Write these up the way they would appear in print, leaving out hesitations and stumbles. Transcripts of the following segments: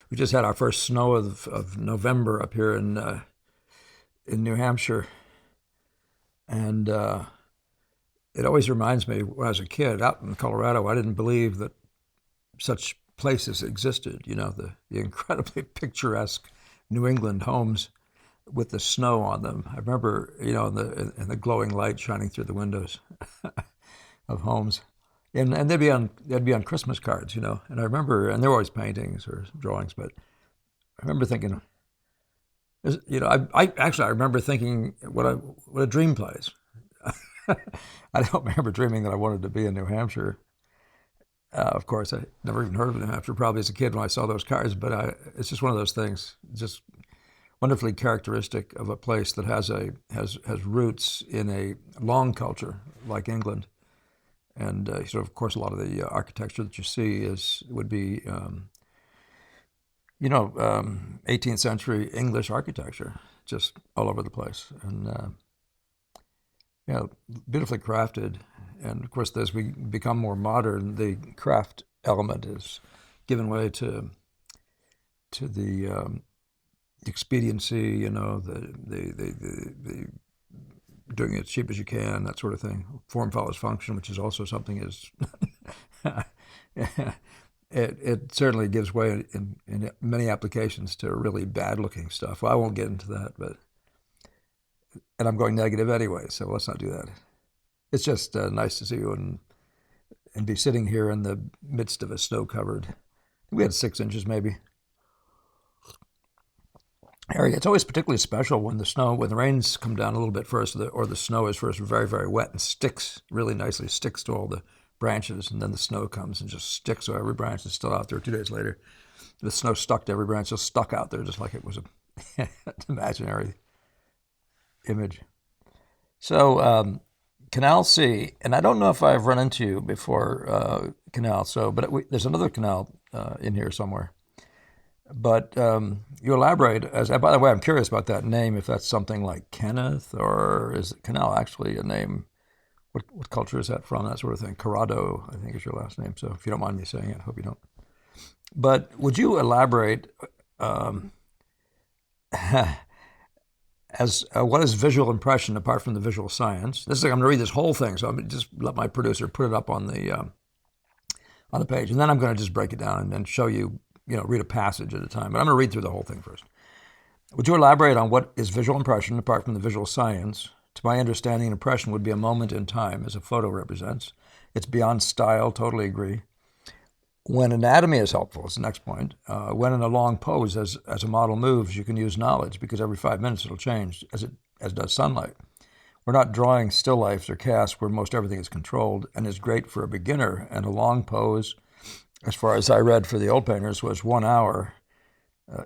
We just had our first snow of November up here in New Hampshire, and it always reminds me when I was a kid out in Colorado, I didn't believe that such places existed. You know, the incredibly picturesque New England homes with the snow on them. I remember, you know, in the glowing light shining through the windows of homes. And they'd be on Christmas cards, you know. And I remember, and there were always paintings or drawings, but I remember thinking, you know, I remember thinking what a dream place. I don't remember dreaming that I wanted to be in New Hampshire. Of course, I never even heard of New Hampshire probably as a kid when I saw those cards, but it's just one of those things, just wonderfully characteristic of a place that has roots in a long culture like England. And so, of course, a lot of the architecture that you see would be, 18th century English architecture, just all over the place. And beautifully crafted. And of course, as we become more modern, the craft element is given way to the expediency, you know, the doing it as cheap as you can, that sort of thing. Form follows function, which is also something is it certainly gives way in many applications to really bad looking stuff. Well, I won't get into that, and I'm going negative anyway, so let's not do that. It's just nice to see you and be sitting here in the midst of a snow covered. We had 6 inches maybe area. It's always particularly special when the rains come down a little bit first, or the snow is first very, very wet and sticks really nicely, sticks to all the branches, and then the snow comes and just sticks, so every branch is still out there 2 days later. The snow stuck to every branch, just stuck out there, just like it was an imaginary image. So, Canal C, and I don't know if I've run into you before, Canal, there's another canal in here somewhere. But you elaborate by the way, I'm curious about that name, if that's something like Kenneth, or is Canal actually a name? What culture is that from? That sort of thing. Corrado, I think, is your last name. So if you don't mind me saying it, I hope you don't. But would you elaborate as what is visual impression apart from the visual science? This is like I'm going to read this whole thing, so I'm going to just let my producer put it up on the page, and then I'm going to just break it down and then show you. You know, read a passage at a time, but I'm going to read through the whole thing first. Would you elaborate on what is visual impression apart from the visual science? To my understanding, an impression would be a moment in time, as a photo represents. It's beyond style, totally agree. When anatomy is helpful, is the next point. When in a long pose, as a model moves, you can use knowledge, because every 5 minutes it'll change, as does sunlight. We're not drawing still lifes or casts where most everything is controlled, and is great for a beginner. And a long pose, as far as I read for the old painters, was 1 hour.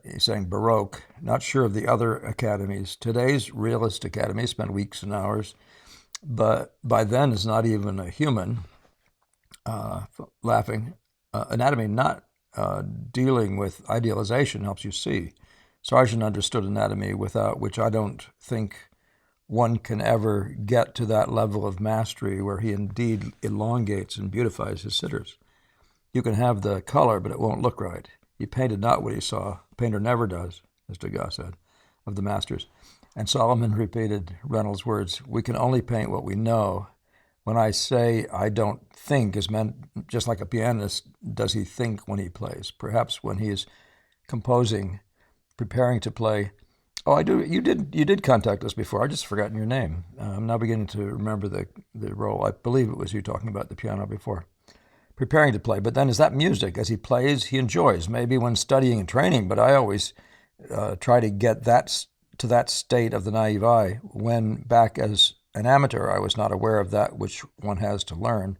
He's saying Baroque. Not sure of the other academies. Today's realist academy spend weeks and hours, but by then is not even a human. Laughing. Anatomy not dealing with idealization helps you see. Sargent understood anatomy, without which I don't think one can ever get to that level of mastery where he indeed elongates and beautifies his sitters. You can have the color, but it won't look right. He painted not what he saw. The painter never does, as Degas said, of the masters. And Solomon repeated Reynolds' words, we can only paint what we know. When I say I don't think is meant just like a pianist, does he think when he plays? Perhaps when he is composing, preparing to play. Oh, I do. You did contact us before. I just forgotten your name. I'm now beginning to remember the role. I believe it was you talking about the piano before. Preparing to play. But then is that music? As he plays, he enjoys, maybe when studying and training, but I always try to get to that state of the naive eye when, back as an amateur, I was not aware of that which one has to learn,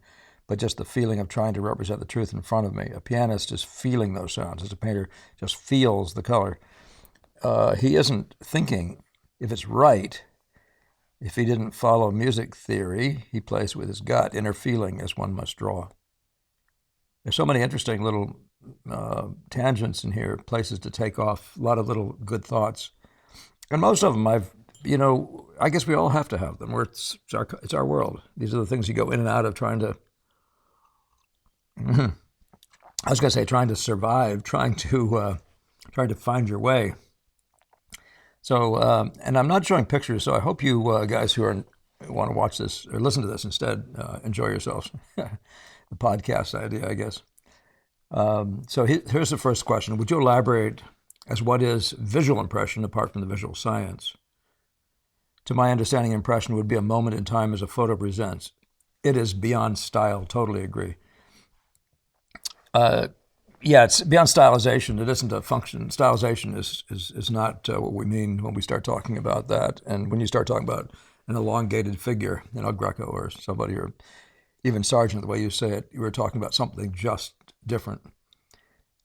but just the feeling of trying to represent the truth in front of me. A pianist is feeling those sounds, as a painter just feels the color. He isn't thinking if it's right. If he didn't follow music theory, he plays with his gut, inner feeling, as one must draw. There's so many interesting little tangents in here, places to take off, a lot of little good thoughts. And most of them I guess we all have to have them. It's our world. These are the things you go in and out of trying to, I was going to say trying to survive, trying to trying to find your way. So, and I'm not showing pictures, so I hope you guys who want to watch this or listen to this instead enjoy yourselves. The podcast idea, I guess. So here's the first question. Would you elaborate as what is visual impression apart from the visual science? To my understanding, impression would be a moment in time as a photo presents. It is beyond style. Totally agree. Yeah, it's beyond stylization. It isn't a function. Stylization is not what we mean when we start talking about that. And when you start talking about an elongated figure, Greco or somebody, or even Sargent, the way you say it, you were talking about something just different.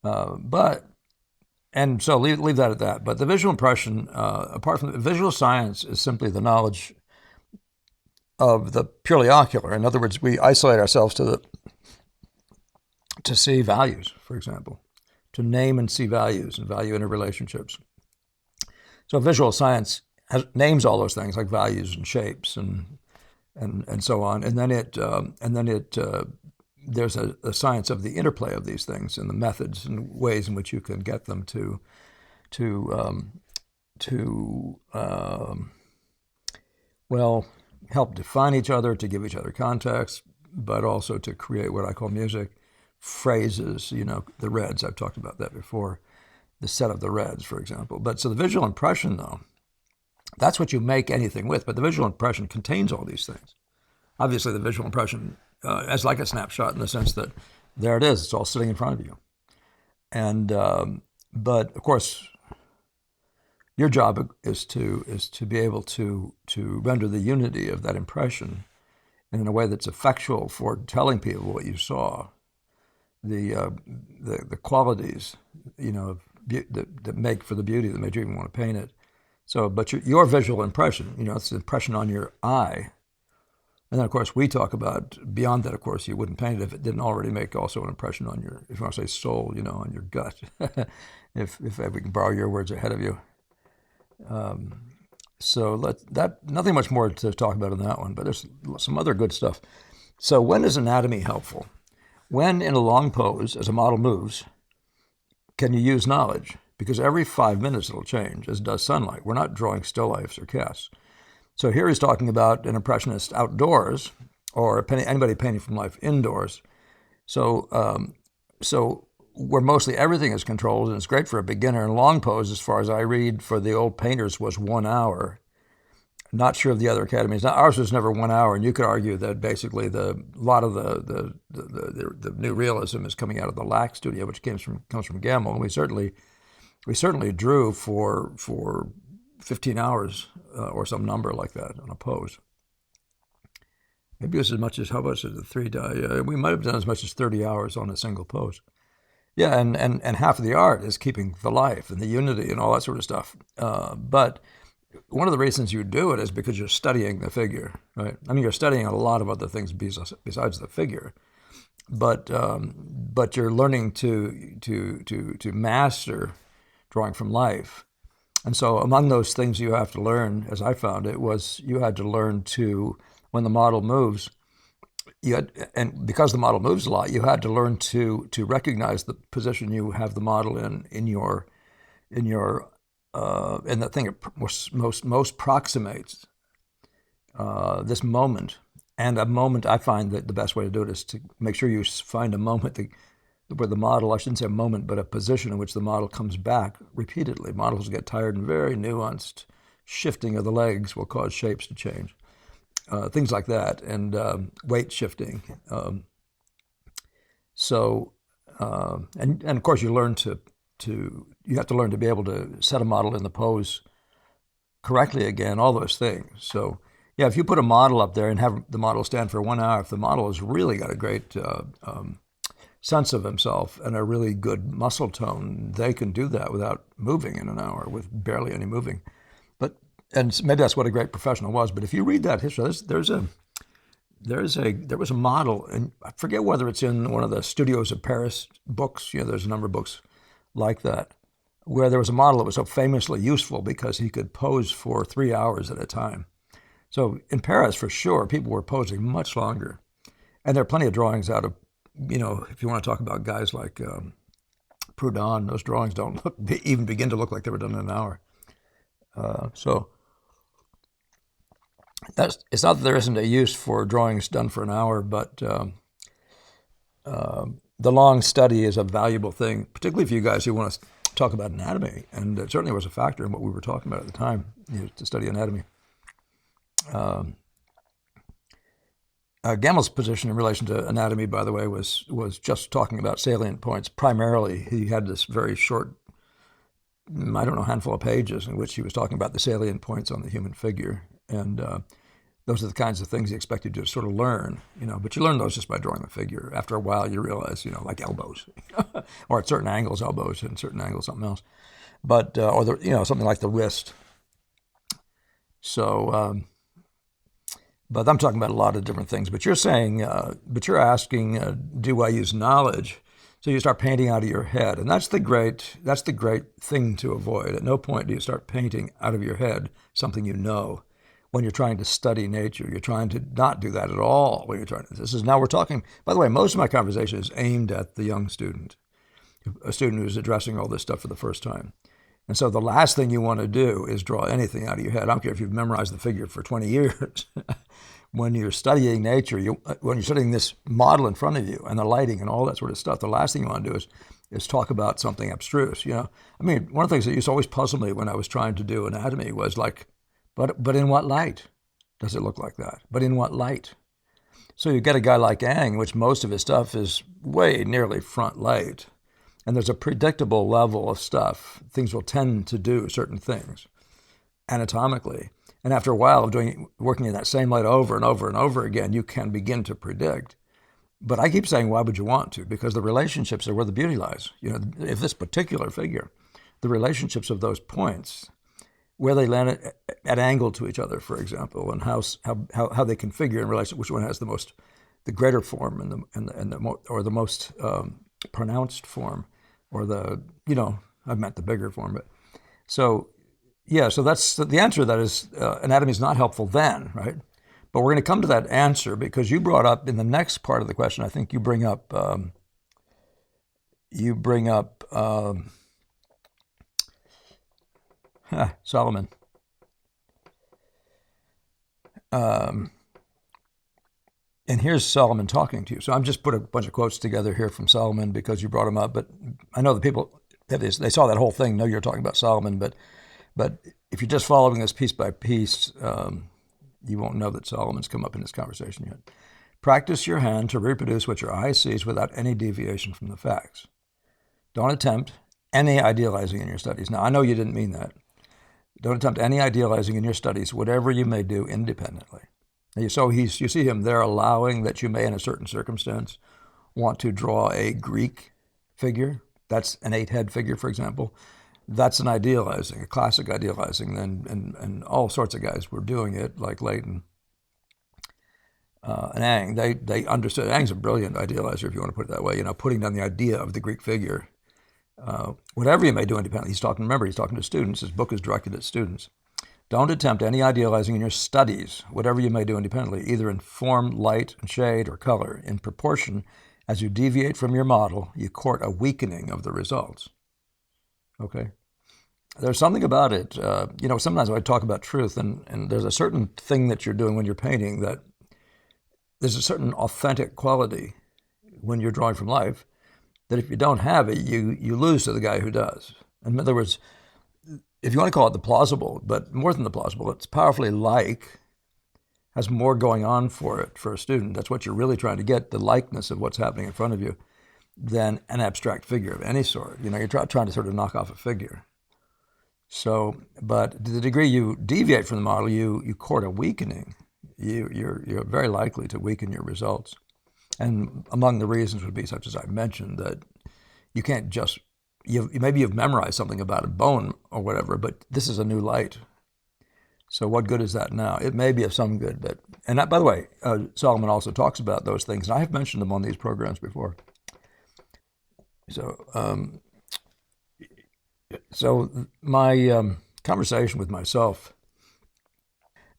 And so leave that at that. But the visual impression, apart from the visual science, is simply the knowledge of the purely ocular. In other words, we isolate ourselves to see values, for example, to name and see values and value interrelationships. So visual science names all those things like values and shapes and so on, and then there's a science of the interplay of these things and the methods and ways in which you can get them to help define each other, to give each other context, but also to create what I call music, phrases, the reds. I've talked about that before, the set of the reds, for example. But so the visual impression, though, that's what you make anything with, but the visual impression contains all these things. Obviously, the visual impression is like a snapshot in the sense that there it is, it's all sitting in front of you. And but of course, your job is to be able to render the unity of that impression in a way that's effectual for telling people what you saw, the qualities, that make for the beauty that made you even want to paint it. So, but your visual impression, it's the impression on your eye. And then, of course, we talk about beyond that. Of course, you wouldn't paint it if it didn't already make also an impression on your, if you want to say soul, on your gut. if we can borrow your words ahead of you. So nothing much more to talk about in that one, but there's some other good stuff. So when is anatomy helpful? When in a long pose, as a model moves, can you use knowledge? Because every 5 minutes it'll change, as does sunlight. We're not drawing still lifes or casts. So here he's talking about an impressionist outdoors, or anybody painting from life indoors. So where mostly everything is controlled, and it's great for a beginner. And long pose, as far as I read, for the old painters was 1 hour. Not sure of the other academies. Now, ours was never 1 hour, and you could argue that basically a lot of the new realism is coming out of the Lack studio, which comes from Gamble, and we certainly drew for 15 hours or some number like that on a pose. Maybe it was as much as, how much is it, 3 die? We might have done as much as 30 hours on a single pose. Yeah, and half of the art is keeping the life and the unity and all that sort of stuff. But one of the reasons you do it is because you're studying the figure, right? I mean, you're studying a lot of other things besides the figure, but you're learning to master drawing from life. And so among those things you have to learn, as I found it, was you had to learn to, when the model moves, and because the model moves a lot, you had to learn to recognize the position you have the model in the thing it most approximates this moment. And a moment, I find that the best way to do it is to make sure you find a moment where the model, I shouldn't say a moment, but a position in which the model comes back repeatedly. Models get tired, and very nuanced shifting of the legs will cause shapes to change. Things like that, and weight shifting. And of course you learn you have to learn to be able to set a model in the pose correctly again, all those things. So yeah, if you put a model up there and have the model stand for 1 hour, if the model has really got a great sense of himself and a really good muscle tone, they can do that without moving in an hour, with barely any moving. And maybe that's what a great professional was. But if you read that history, there was a model, and I forget whether it's in one of the Studios of Paris books. There's a number of books like that, where there was a model that was so famously useful because he could pose for 3 hours at a time. So in Paris, for sure, people were posing much longer. And there are plenty of drawings out of, if you want to talk about guys like Proudhon, those drawings don't even begin to look like they were done in an hour. So it's not that there isn't a use for drawings done for an hour, but the long study is a valuable thing, particularly for you guys who want to talk about anatomy. And it certainly was a factor in what we were talking about at the time, to study anatomy. Gamel's position in relation to anatomy, by the way, was just talking about salient points. Primarily, he had this very short, I don't know, handful of pages in which he was talking about the salient points on the human figure. And those are the kinds of things he expected you to sort of learn, but you learn those just by drawing the figure. After a while, you realize, like elbows, or at certain angles, elbows, and certain angles, something else. But, something like the wrist. So, but I'm talking about a lot of different things. But you're saying, you're asking, do I use knowledge? So you start painting out of your head, and that's the great thing to avoid. At no point do you start painting out of your head something you know. When you're trying to study nature, you're trying to not do that at all. When you're trying to, now we're talking. By the way, most of my conversation is aimed at the young student, a student who's addressing all this stuff for the first time. And so the last thing you want to do is draw anything out of your head. I don't care if you've memorized the figure for 20 years. When you're studying nature, when you're studying this model in front of you and the lighting and all that sort of stuff, the last thing you want to do is talk about something abstruse. One of the things that used to always puzzle me when I was trying to do anatomy was like, but in what light does it look like that? But in what light? So you get a guy like Ang, which most of his stuff is way nearly front light, and there's a predictable level of stuff. Things will tend to do certain things anatomically. And after a while of working in that same light over and over and over again, you can begin to predict. But I keep saying, why would you want to? Because the relationships are where the beauty lies. If this particular figure, the relationships of those points, where they land at angle to each other, for example, and how they configure in relation, which one has the greater form or the most pronounced form, or I meant the bigger form, but so that's the answer to that is anatomy is not helpful then, right? But we're going to come to that answer because you brought up in the next part of the question. I think you bring up Solomon. And here's Solomon talking to you. So I'm just put a bunch of quotes together here from Solomon because you brought him up. But I know the people, they saw that whole thing, know you're talking about Solomon. But if you're just following this piece by piece, you won't know that Solomon's come up in this conversation yet. Practice your hand to reproduce what your eye sees without any deviation from the facts. Don't attempt any idealizing in your studies. Now, I know you didn't mean that. Don't attempt any idealizing in your studies, whatever you may do independently. So you see him there allowing that you may, in a certain circumstance, want to draw a Greek figure. That's an 8-head figure, for example. That's an idealizing, a classic idealizing. And all sorts of guys were doing it, like Leighton and Ang. They understood. Ang's a brilliant idealizer, if you want to put it that way. Putting down the idea of the Greek figure. Whatever you may do independently. He's talking to students. His book is directed at students. Don't attempt any idealizing in your studies, whatever you may do independently, either in form, light, and shade, or color. In proportion, as you deviate from your model, you court a weakening of the results. Okay? There's something about it. Sometimes I talk about truth, and there's a certain thing that you're doing when you're painting that there's a certain authentic quality when you're drawing from life that if you don't have it, you lose to the guy who does. In other words, if you want to call it the plausible, but more than the plausible, it's powerfully has more going on for it for a student. That's what you're really trying to get, the likeness of what's happening in front of you, than an abstract figure of any sort. You're trying to sort of knock off a figure. So, but to the degree you deviate from the model, you court a weakening. You're very likely to weaken your results. And among the reasons would be such as I mentioned, that you can't just, maybe you've memorized something about a bone or whatever, but this is a new light. So what good is that now? It may be of some good, but, and that, by the way, Solomon also talks about those things, and I have mentioned them on these programs before. So, my conversation with myself.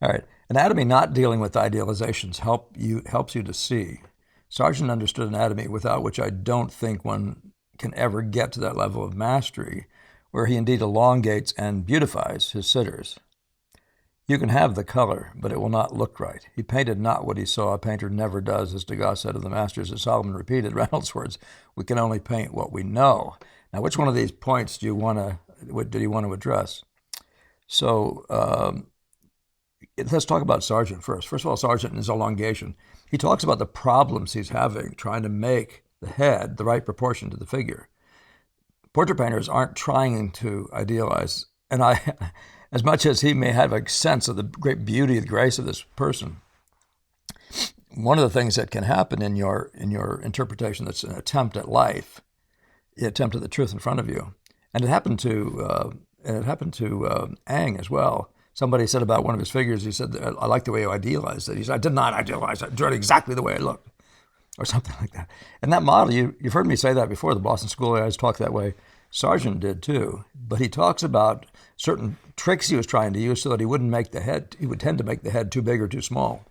All right, anatomy not dealing with idealizations helps you to see. Sargent understood anatomy, without which I don't think one can ever get to that level of mastery where he indeed elongates and beautifies his sitters. You can have the color, but it will not look right. He painted not what he saw. A painter never does, as Degas said of the masters, as Solomon repeated Reynolds' words, we can only paint what we know. Now, which one of these points did he want to address? So let's talk about Sargent first. First of all, Sargent in his elongation, he talks about the problems he's having trying to make the head the right proportion to the figure. Portrait painters aren't trying to idealize, and as much as he may have a sense of the great beauty and grace of this person, one of the things that can happen in your interpretation that's an attempt at life, the attempt at the truth in front of you, and it happened to Ang as well. Somebody said about one of his figures, he said, I like the way you idealized it. He said, I did not idealize it. I drew it exactly the way it looked, or something like that. And that model, you've heard me say that before, the Boston School guys talk that way. Sargent did too. But he talks about certain tricks he was trying to use so that he wouldn't make the head, he would tend to make the head too big or too small.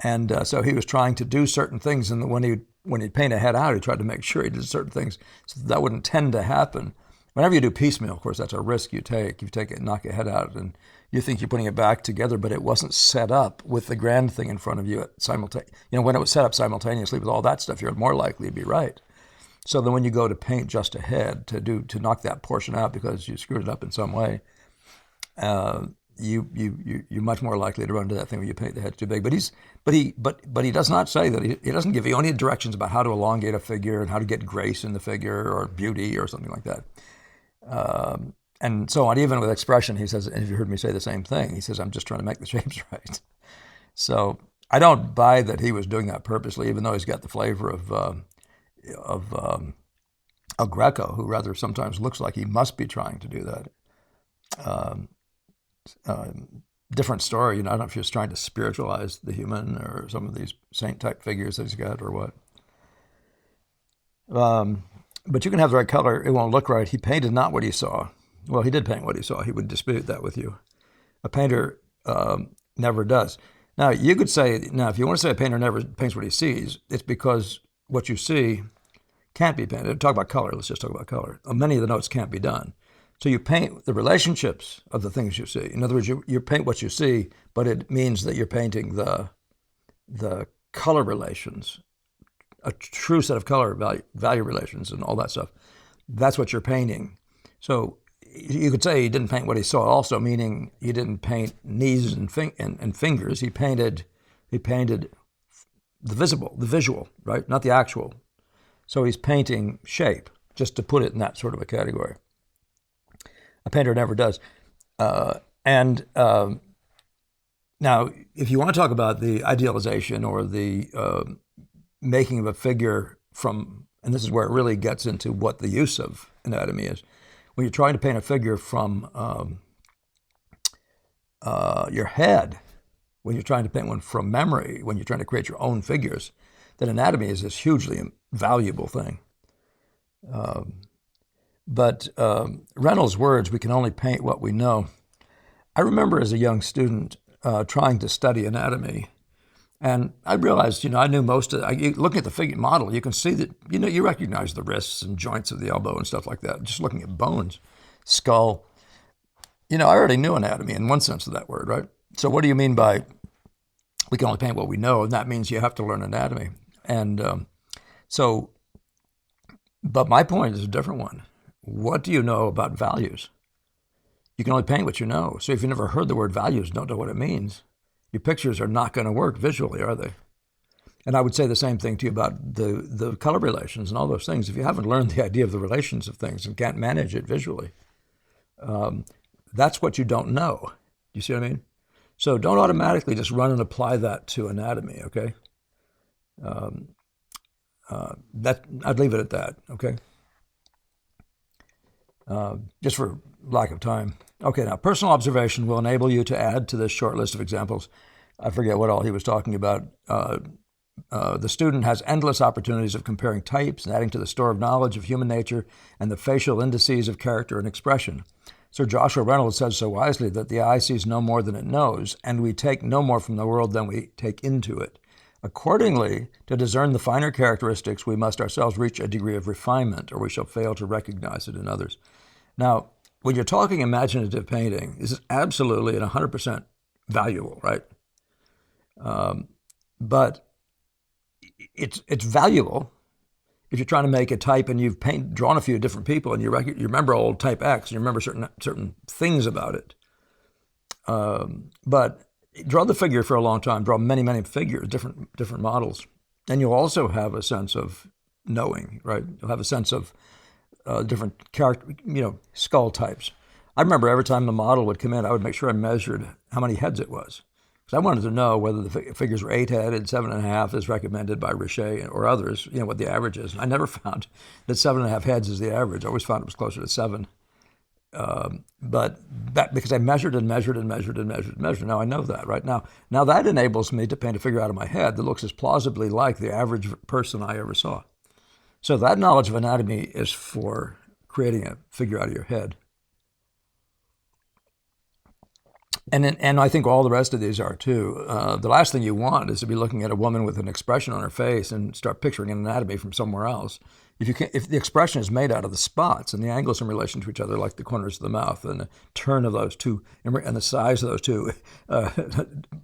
And so he was trying to do certain things, and when he'd paint a head out, he tried to make sure he did certain things so that wouldn't tend to happen. Whenever you do piecemeal, of course, that's a risk you take. You take it, knock your head out, and you think you're putting it back together, but it wasn't set up with the grand thing in front of you simultaneously. When it was set up simultaneously with all that stuff, you're more likely to be right. So then when you go to paint just a head, to knock that portion out because you screwed it up in some way, you're much more likely to run into that thing where you paint the head too big. But he does not say that. He doesn't give you any directions about how to elongate a figure and how to get grace in the figure or beauty or something like that. And so on, even with expression, he says, and if you heard me say the same thing, he says, I'm just trying to make the shapes right. So I don't buy that he was doing that purposely, even though he's got the flavor of El Greco, who rather sometimes looks like he must be trying to do that. Different story, I don't know if he was trying to spiritualize the human or some of these saint-type figures that he's got or what. But you can have the right color, it won't look right. He painted not what he saw. Well, he did paint what he saw. He would dispute that with you. A painter never does. Now, you could say, if you want to say a painter never paints what he sees, it's because what you see can't be painted. Talk about color. Let's just talk about color. Many of the notes can't be done. So you paint the relationships of the things you see. In other words, you paint what you see, but it means that you're painting the color relations, a true set of color value relations and all that stuff. That's what you're painting. So you could say he didn't paint what he saw also, meaning he didn't paint knees and fingers. He painted the visual, right? Not the actual. So he's painting shape, just to put it in that sort of a category. A painter never does. Now, if you want to talk about the idealization or the making of a figure from, and this is where it really gets into what the use of anatomy is, when you're trying to paint a figure from your head, when you're trying to paint one from memory, when you're trying to create your own figures, then anatomy is this hugely valuable thing. But Reynolds' words, we can only paint what we know. I remember as a young student trying to study anatomy, and I realized, I knew most of it. Looking at the figure model, you can see that, you recognize the wrists and joints of the elbow and stuff like that, just looking at bones, skull. I already knew anatomy in one sense of that word, right? So what do you mean by we can only paint what we know? And that means you have to learn anatomy. And but my point is a different one. What do you know about values? You can only paint what you know. So if you never heard the word values, don't know what it means, your pictures are not going to work visually, are they? And I would say the same thing to you about the color relations and all those things. If you haven't learned the idea of the relations of things and can't manage it visually, that's what you don't know. You see what I mean? So don't automatically just run and apply that to anatomy, okay? I'd leave it at that, okay? Just for lack of time. Okay, now personal observation will enable you to add to this short list of examples. I forget what all he was talking about. The student has endless opportunities of comparing types and adding to the store of knowledge of human nature and the facial indices of character and expression. Sir Joshua Reynolds says so wisely that the eye sees no more than it knows, and we take no more from the world than we take into it. Accordingly, to discern the finer characteristics, we must ourselves reach a degree of refinement, or we shall fail to recognize it in others. Now, when you're talking imaginative painting, this is absolutely and 100% valuable, right? But it's valuable if you're trying to make a type and you've drawn a few different people and you remember old type X and you remember certain things about it. But draw the figure for a long time, draw many figures, different models, and you'll also have a sense of knowing, right? You'll have a sense of different character, skull types. I remember every time the model would come in, I would make sure I measured how many heads it was. Because I wanted to know whether the figures were 8-headed, 7.5 as recommended by Richer or others, what the average is. And I never found that 7.5 heads is the average. I always found it was closer to 7. But that because I measured and measured. Now I know that, right? Now that enables me to paint a figure out of my head that looks as plausibly like the average person I ever saw. So that knowledge of anatomy is for creating a figure out of your head. And I think all the rest of these are too. The last thing you want is to be looking at a woman with an expression on her face and start picturing an anatomy from somewhere else. If the expression is made out of the spots and the angles in relation to each other, like the corners of the mouth and the turn of those two and the size of those two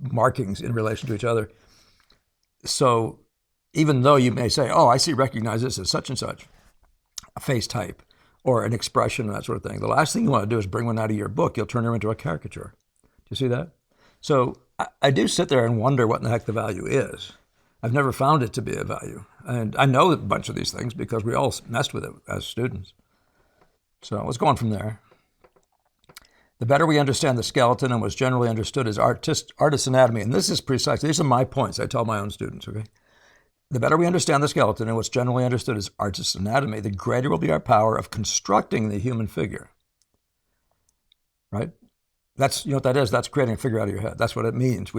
markings in relation to each other. So even though you may say, oh, recognize this as such and such, a face type or an expression and that sort of thing, the last thing you want to do is bring one out of your book. You'll turn her into a caricature. You see that? So I do sit there and wonder what in the heck the value is. I've never found it to be a value. And I know a bunch of these things because we all messed with it as students. So let's go on from there. The better we understand the skeleton and what's generally understood as artist anatomy, and this is precisely, these are my points I tell my own students, okay? The better we understand the skeleton and what's generally understood as artist anatomy, the greater will be our power of constructing the human figure, right? That's, what that is. That's creating a figure out of your head. That's what it means.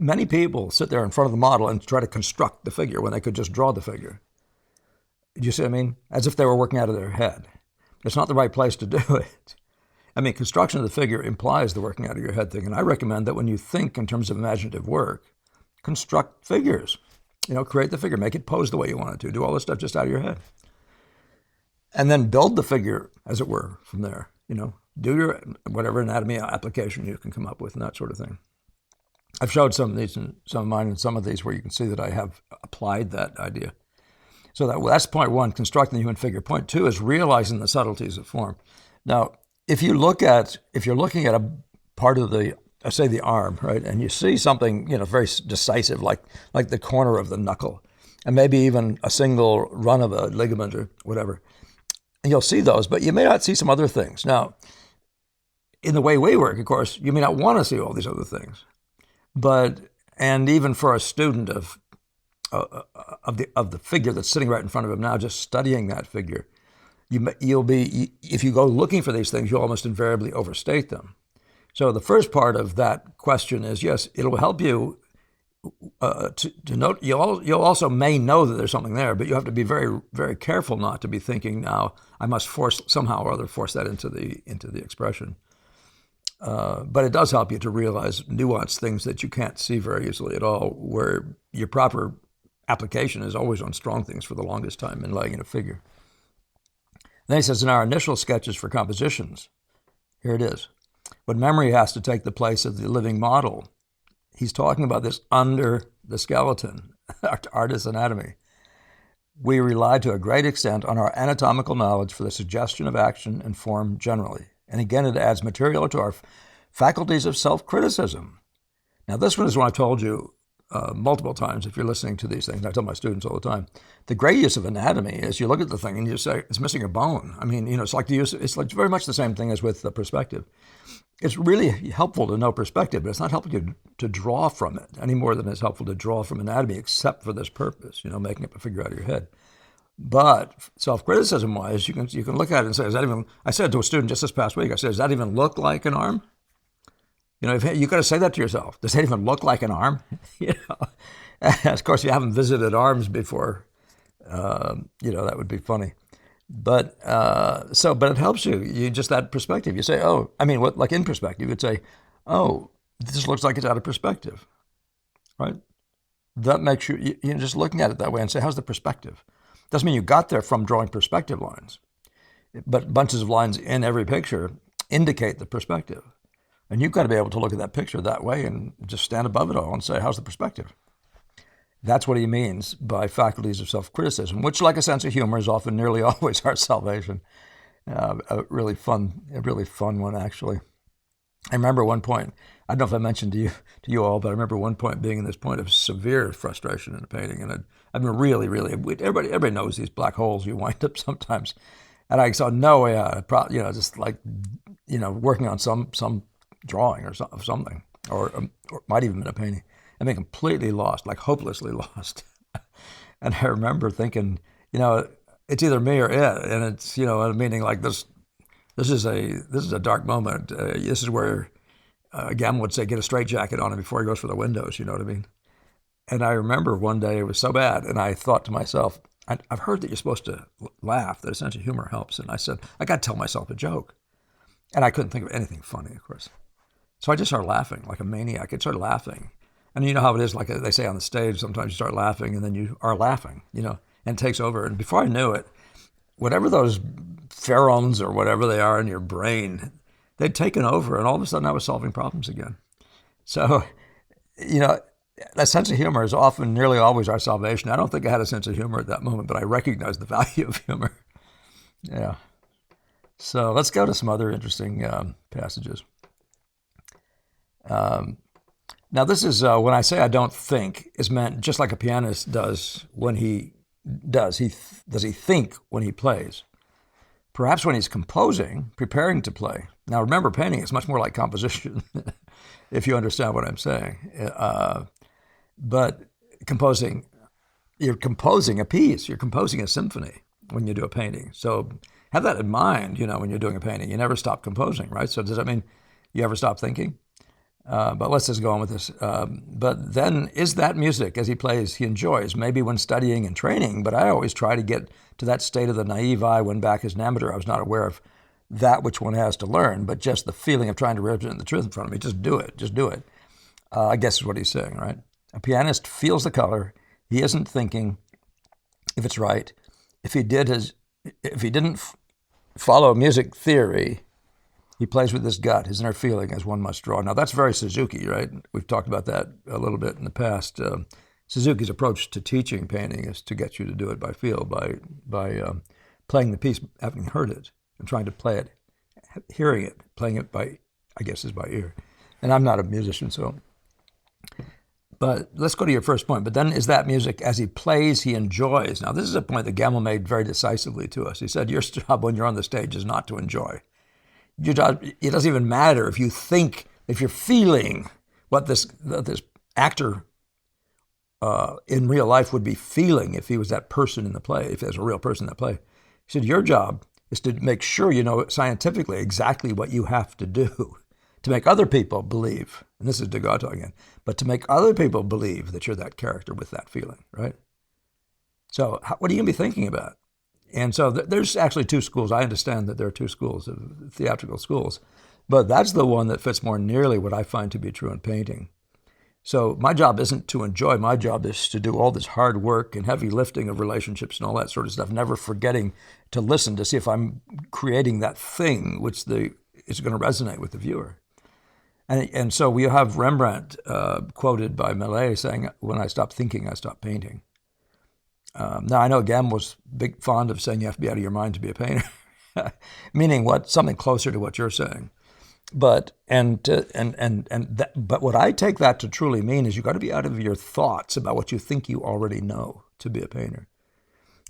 Many people sit there in front of the model and try to construct the figure when they could just draw the figure. Do you see what I mean? As if they were working out of their head. It's not the right place to do it. I mean, construction of the figure implies the working out of your head thing. And I recommend that when you think in terms of imaginative work, construct figures. Create the figure, make it pose the way you want it to, do all this stuff just out of your head. And then build the figure, as it were, from there. Do your whatever anatomy application you can come up with and that sort of thing. I've showed some of these and some of mine and some of these where you can see that I have applied that idea. So that's point one, constructing the human figure. Point two is realizing the subtleties of form. Now, if you're looking at a part of say the arm, right, and you see something, very decisive, like the corner of the knuckle, and maybe even a single run of a ligament or whatever, and you'll see those, but you may not see some other things. Now, in the way we work, of course, you may not want to see all these other things, and even for a student of the figure that's sitting right in front of him now, just studying that figure, you'll be, if you go looking for these things, you'll almost invariably overstate them. So the first part of that question is, yes, it'll help you to note. You'll also may know that there's something there, but you have to be very, very careful not to be thinking, now I must somehow or other force that into the expression. But it does help you to realize nuanced things that you can't see very easily at all, where your proper application is always on strong things for the longest time in laying in a figure. Then he says, in our initial sketches for compositions, here it is, when memory has to take the place of the living model, he's talking about this under the skeleton, artist's anatomy. We rely to a great extent on our anatomical knowledge for the suggestion of action and form generally. And again, it adds material to our faculties of self-criticism. Now, this one is one I've told you multiple times if you're listening to these things. I tell my students all the time. The great use of anatomy is you look at the thing and you say, it's missing a bone. I mean, it's like very much the same thing as with the perspective. It's really helpful to know perspective, but it's not helpful to draw from it any more than it's helpful to draw from anatomy, except for this purpose, making up a figure out of your head. But self-criticism-wise, you can look at it and say, I said to a student just this past week, I said, does that even look like an arm? You got to say that to yourself. Does that even look like an arm? Of course, you haven't visited arms before. That would be funny. But it helps you. You just that perspective. You say, like in perspective, you would say, oh, this looks like it's out of perspective, right? that makes you're just looking at it that way and say, how's the perspective? Doesn't mean you got there from drawing perspective lines, but bunches of lines in every picture indicate the perspective. And you've got to be able to look at that picture that way and just stand above it all and say, how's the perspective? That's what he means by faculties of self-criticism, which, like a sense of humor, is often nearly always our salvation. A really fun one, actually. I remember one point, I don't know if I mentioned to you all, but I remember one point being in this point of severe frustration in a painting. And I've been really, everybody knows these black holes you wind up sometimes. And I saw no way out, just like, working on some drawing or something, or might even been a painting, and being completely lost, like hopelessly lost. And I remember thinking, it's either me or it, and it's, meaning like this is a dark moment. This is where Gamma would say, get a straitjacket on him before he goes for the windows, you know what I mean? And I remember one day it was so bad, and I thought to myself, I've heard that you're supposed to laugh, that a sense of humor helps. And I said, I got to tell myself a joke. And I couldn't think of anything funny, of course. So I just started laughing like a maniac. I started laughing. And you know how it is, like they say on the stage, sometimes you start laughing and then you are laughing, and it takes over. And before I knew it, whatever those pheromones or whatever they are in your brain, they'd taken over, and all of a sudden I was solving problems again. So, that sense of humor is often, nearly always, our salvation. I don't think I had a sense of humor at that moment, but I recognized the value of humor. Yeah. So let's go to some other interesting passages. Now, this is when I say I don't think, is meant just like a pianist does when he does. Does he think when he plays? Perhaps when he's composing, preparing to play. Now, remember, painting is much more like composition, if you understand what I'm saying. But composing, you're composing a piece, you're composing a symphony when you do a painting. So have that in mind, when you're doing a painting. You never stop composing, right? So does that mean you ever stop thinking? But let's just go on with this. But then, is that music, as he plays, he enjoys, maybe when studying and training, but I always try to get to that state of the naive eye when back as an amateur I was not aware of that which one has to learn, but just the feeling of trying to represent the truth in front of me. Just do it. I guess is what he's saying, right? A pianist feels the color. He isn't thinking if it's right. If he didn't follow music theory, he plays with his gut, his inner feeling, as one must draw. Now, that's very Suzuki, right? We've talked about that a little bit in the past. Suzuki's approach to teaching painting is to get you to do it by feel, by playing the piece, having heard it, and trying to play it, hearing it, playing it by, I guess, is by ear. And I'm not a musician, so. But let's go to your first point. But then, is that music, as he plays, he enjoys? Now, this is a point that Gamel made very decisively to us. He said, your job when you're on the stage is not to enjoy. It doesn't even matter if you're feeling what this actor in real life would be feeling if he was that person in the play, if there's a real person in the play. He said, your job is to make sure you know scientifically exactly what you have to do to make other people believe, and this is Degas again, but to make other people believe that you're that character with that feeling, right? So what are you going to be thinking about? And so there's actually two schools. I understand that there are two schools, of theatrical schools, but that's the one that fits more nearly what I find to be true in painting. So my job isn't to enjoy. My job is to do all this hard work and heavy lifting of relationships and all that sort of stuff, never forgetting to listen to see if I'm creating that thing which is going to resonate with the viewer. And so we have Rembrandt quoted by Millet saying, when I stop thinking, I stop painting. Now, I know Gam was fond of saying you have to be out of your mind to be a painter, meaning something closer to what you're saying. But but what I take that to truly mean is you got to be out of your thoughts about what you think you already know to be a painter.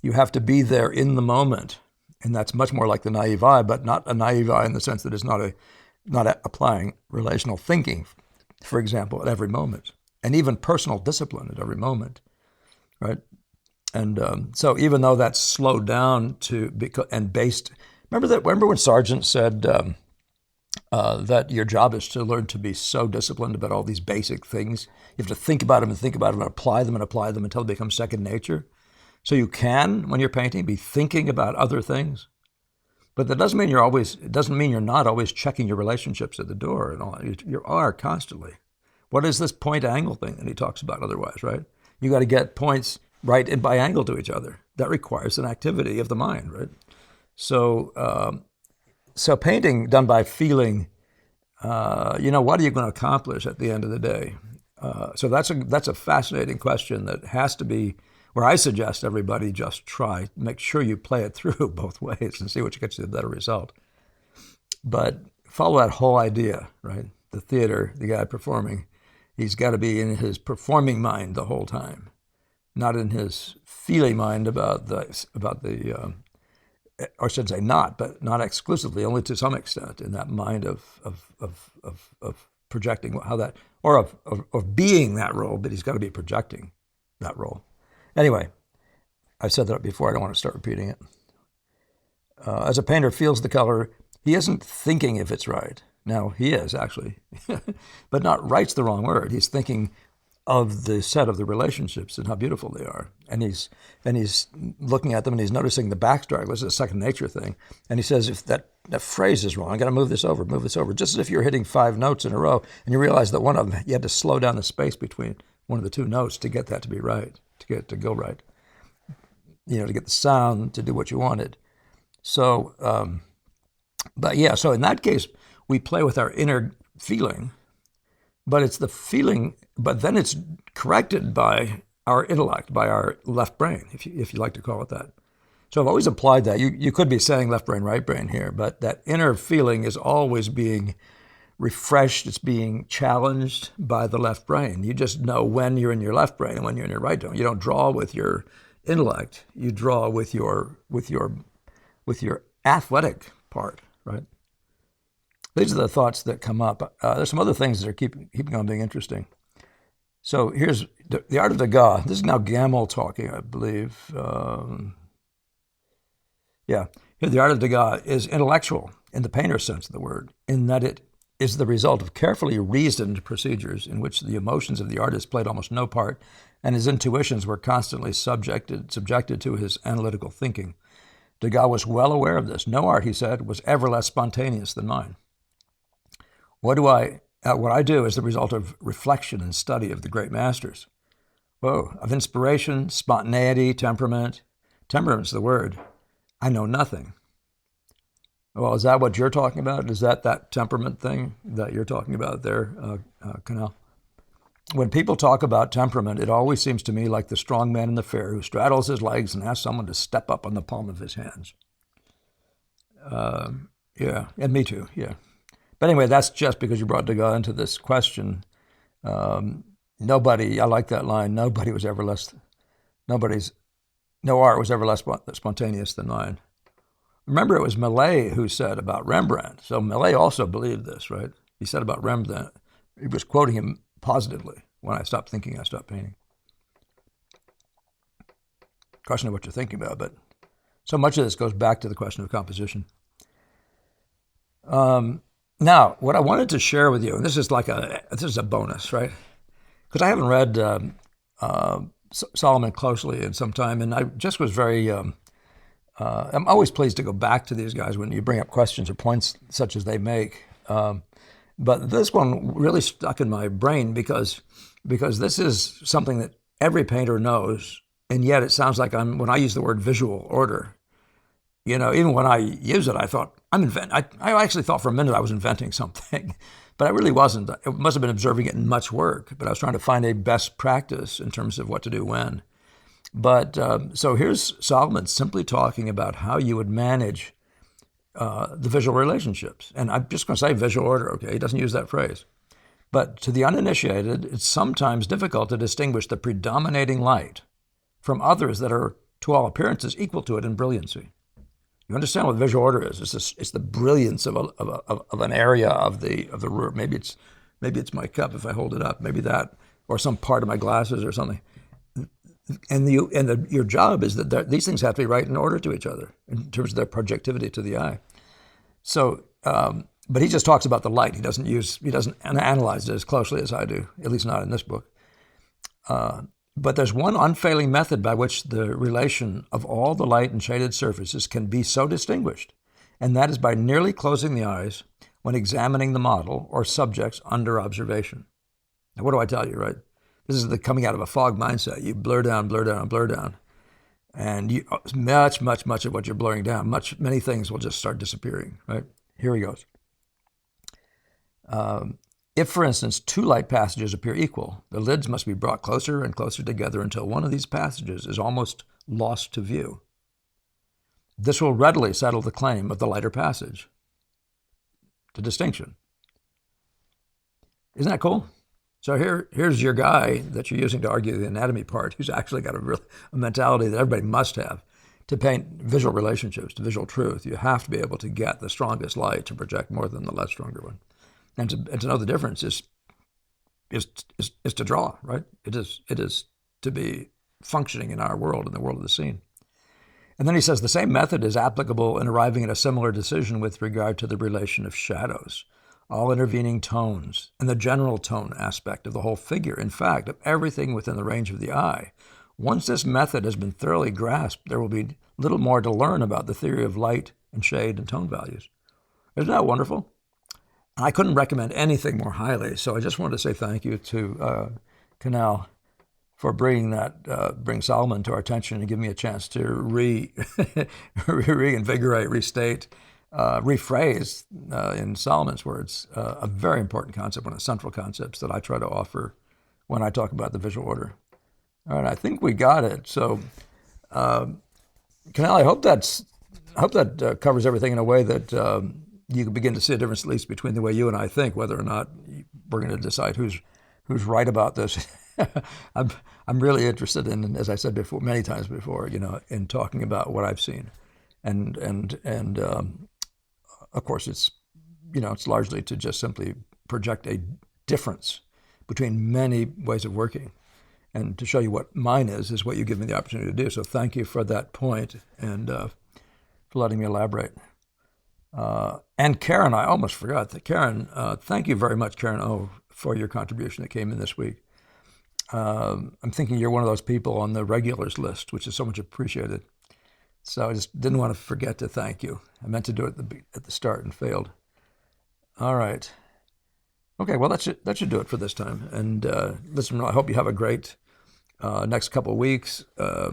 You have to be there in the moment, and that's much more like the naive eye, but not a naive eye in the sense that it's not applying relational thinking, for example, at every moment, and even personal discipline at every moment, right? And so even though that's slowed down remember when Sargent said that your job is to learn to be so disciplined about all these basic things. You have to think about them and apply them until they become second nature. So you can, when you're painting, be thinking about other things. But that doesn't mean you're not always checking your relationships at the door and all that. You are constantly. What is this point angle thing that he talks about otherwise, right? You got to get points right and by angle to each other. That requires an activity of the mind, right? So, so painting done by feeling, what are you going to accomplish at the end of the day? So that's a fascinating question that has to be where I suggest everybody just try, make sure you play it through both ways and see which gets you the better result. But follow that whole idea, right? The theater, the guy performing, he's got to be in his performing mind the whole time, not in his feeling mind about the or I should say not, but not exclusively, only to some extent, in that mind of projecting how that, or of being that role, but he's got to be projecting that role. Anyway, I've said that before. I don't want to start repeating it. As a painter feels the color, he isn't thinking if it's right. Now, he is, actually. But not right's the wrong word. He's thinking of the set of the relationships and how beautiful they are. And he's looking at them and he's noticing the backstory. This is a second nature thing. And he says, if that phrase is wrong, I got to move this over. Just as if you're hitting 5 notes in a row and you realize that one of them, you had to slow down the space between one of the 2 notes to get that to be right, to get it to go right. To get the sound to do what you wanted. So, so in that case, we play with our inner feeling, but it's the feeling, but then it's corrected by our intellect, by our left brain, if you like to call it that. So I've always applied that. You could be saying left brain, right brain here, but that inner feeling is always being refreshed. It's being challenged by the left brain. You just know when you're in your left brain and when you're in your right brain. You don't draw with your intellect. You draw with your athletic part, right? These are the thoughts that come up. There's some other things that are keeping on being interesting. So here's the art of Degas. This is now Gamel talking, I believe. Here, the art of Degas is intellectual in the painter's sense of the word, in that it is the result of carefully reasoned procedures in which the emotions of the artist played almost no part, and his intuitions were constantly subjected to his analytical thinking. Degas was well aware of this. No art, he said, was ever less spontaneous than mine. What I do is the result of reflection and study of the great masters. Of inspiration, spontaneity, temperament. Temperament's the word. I know nothing. Well, is that what you're talking about? Is that temperament thing that you're talking about there, Canal? When people talk about temperament, it always seems to me like the strong man in the fair who straddles his legs and asks someone to step up on the palm of his hands. And me too, yeah. But anyway, that's just because you brought Degas into this question. Nobody, I like that line, no art was ever less spontaneous than mine. Remember, it was Millet who said about Rembrandt. So Millet also believed this, right? He said about Rembrandt, he was quoting him positively. When I stopped thinking, I stopped painting. Question of what you're thinking about, but so much of this goes back to the question of composition. Now, what I wanted to share with you, and this is a bonus, right? Because I haven't read Solomon closely in some time, and I just was very, I'm always pleased to go back to these guys when you bring up questions or points such as they make. But this one really stuck in my brain because this is something that every painter knows, and yet it sounds like when I use the word visual order, even when I use it, I thought, I actually thought for a minute I was inventing something, but I really wasn't. I must have been observing it in much work, but I was trying to find a best practice in terms of what to do when. But so here's Solomon simply talking about how you would manage the visual relationships. And I'm just going to say visual order, okay? He doesn't use that phrase. But to the uninitiated, it's sometimes difficult to distinguish the predominating light from others that are, to all appearances, equal to it in brilliancy. You understand what visual order is? It's the brilliance of an area of the room. Maybe it's my cup if I hold it up. Maybe that, or some part of my glasses or something. And your job is that these things have to be right in order to each other in terms of their projectivity to the eye. So, but he just talks about the light. He doesn't analyze it as closely as I do, at least not in this book. But there's one unfailing method by which the relation of all the light and shaded surfaces can be so distinguished, and that is by nearly closing the eyes when examining the model or subjects under observation. Now, what do I tell you, right? This is the coming out of a fog mindset. You blur down, blur down, blur down. And you, much of what you're blurring down, many things will just start disappearing, right? Here he goes. If, for instance, two light passages appear equal, the lids must be brought closer and closer together until one of these passages is almost lost to view. This will readily settle the claim of the lighter passage, the distinction. Isn't that cool? So here's your guy that you're using to argue the anatomy part, who's actually got a mentality that everybody must have to paint visual relationships, to visual truth. You have to be able to get the strongest light to project more than the less stronger one. And to know the difference is to draw, right? It is to be functioning in our world, in the world of the scene. And then he says the same method is applicable in arriving at a similar decision with regard to the relation of shadows, all intervening tones, and the general tone aspect of the whole figure, in fact, of everything within the range of the eye. Once this method has been thoroughly grasped, there will be little more to learn about the theory of light and shade and tone values. Isn't that wonderful? I couldn't recommend anything more highly, so I just wanted to say thank you to Canal for bringing Solomon to our attention and giving me a chance to reinvigorate, restate, rephrase, in Solomon's words, a very important concept, one of the central concepts that I try to offer when I talk about the visual order. All right, I think we got it. So, Canal, I hope that covers everything in a way that you can begin to see a difference, at least between the way you and I think, whether or not we're going to decide who's right about this. I'm really interested in, as I said before, many times before, in talking about what I've seen, and of course it's largely to just simply project a difference between many ways of working, and to show you what mine is what you give me the opportunity to do. So thank you for that point and for letting me elaborate. And Karen, I almost forgot that. Karen, thank you very much, Karen O, for your contribution that came in this week. I'm thinking you're one of those people on the regulars list, which is so much appreciated. So I just didn't want to forget to thank you. I meant to do it at the start and failed. All right. Okay, well, that should do it for this time. And listen, I hope you have a great next couple of weeks. I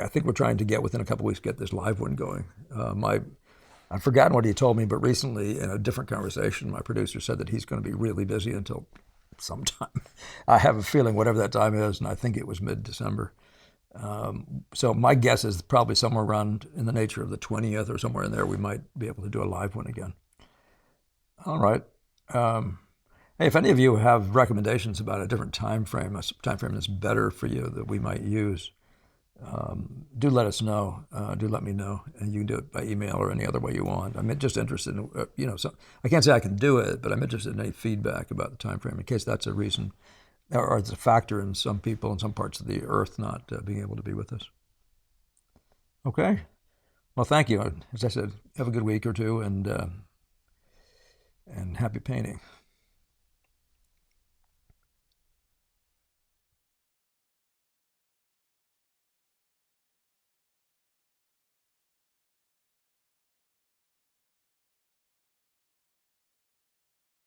think we're trying to get within a couple of weeks, get this live one going. I've forgotten what he told me, but recently in a different conversation, my producer said that he's going to be really busy until sometime. I have a feeling whatever that time is, and I think it was mid-December. So my guess is probably somewhere around in the nature of the 20th or somewhere in there, we might be able to do a live one again. All right. Hey, if any of you have recommendations about a different time frame, that's better for you that we might use, do let us know. Do let me know, and you can do it by email or any other way you want. I'm just interested in, so I can't say I can do it, but I'm interested in any feedback about the time frame in case that's a reason, or it's a factor in some people in some parts of the earth not being able to be with us. Okay. Well, thank you. As I said, have a good week or two, and happy painting.